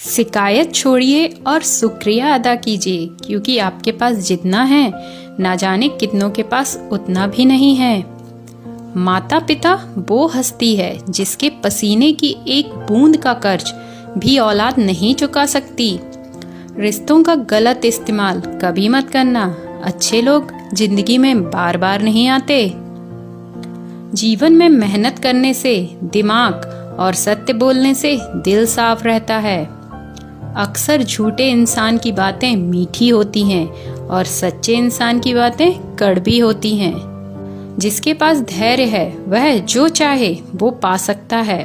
शिकायत छोड़िए और शुक्रिया अदा कीजिए, क्योंकि आपके पास जितना है ना जाने कितनों के पास उतना भी नहीं है। माता पिता वो हस्ती है जिसके पसीने की एक बूंद का कर्ज भी औलाद नहीं चुका सकती। रिश्तों का गलत इस्तेमाल कभी मत करना। अच्छे लोग जिंदगी में बार बार नहीं आते। जीवन में मेहनत करने से दिमाग और सत्य बोलने से दिल साफ रहता है। अक्सर झूठे इंसान की बातें मीठी होती हैं और सच्चे इंसान की बातें कड़वी होती हैं। जिसके पास धैर्य है वह जो चाहे वो पा सकता है।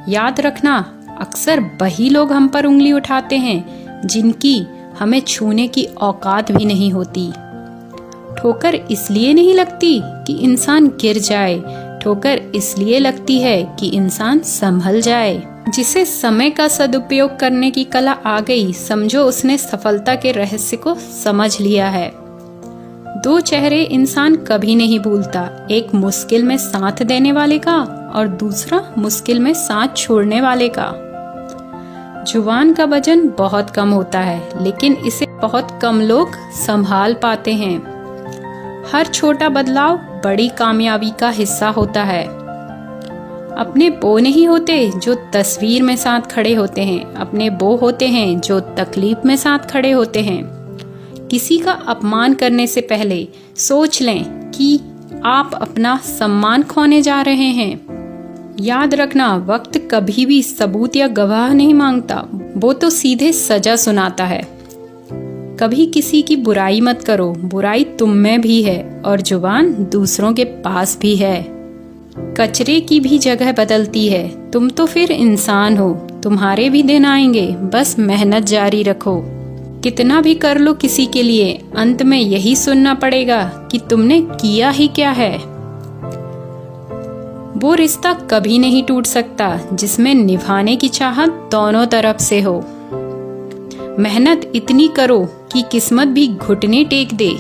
याद रखना, अक्सर वही लोग हम पर उंगली उठाते हैं जिनकी हमें छूने की औकात भी नहीं होती। ठोकर इसलिए नहीं लगती कि इंसान गिर जाए, ठोकर इसलिए लगती है कि इंसान संभल जाए। जिसे समय का सदुपयोग करने की कला आ गई, समझो उसने सफलता के रहस्य को समझ लिया है। दो चेहरे इंसान कभी नहीं भूलता, एक मुश्किल में साथ देने वाले का और दूसरा मुश्किल में साथ छोड़ने वाले का। जुबान का वजन बहुत कम होता है, लेकिन इसे बहुत कम लोग संभाल पाते हैं। हर छोटा बदलाव बड़ी कामयाबी का हिस्सा होता है। अपने वो नहीं होते जो तस्वीर में साथ खड़े होते हैं, अपने वो होते हैं जो तकलीफ में साथ खड़े होते हैं। किसी का अपमान करने से पहले सोच लें कि आप अपना सम्मान खोने जा रहे हैं। याद रखना, वक्त कभी भी सबूत या गवाह नहीं मांगता, वो तो सीधे सजा सुनाता है। कभी किसी की बुराई मत करो, बुराई तुम में भी है और जुबान दूसरों के पास भी है। कचरे की भी जगह बदलती है, तुम तो फिर इंसान हो, तुम्हारे भी दिन आएंगे, बस मेहनत जारी रखो। कितना भी कर लो किसी के लिए, अंत में यही सुनना पड़ेगा कि तुमने किया ही क्या है। वो रिश्ता कभी नहीं टूट सकता जिसमें निभाने की चाहत दोनों तरफ से हो। मेहनत इतनी करो कि किस्मत भी घुटने टेक दे।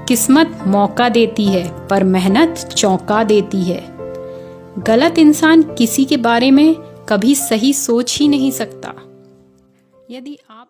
किस्मत मौका देती है पर मेहनत चौंका देती है। गलत इंसान किसी के बारे में कभी सही सोच ही नहीं सकता। यदि आप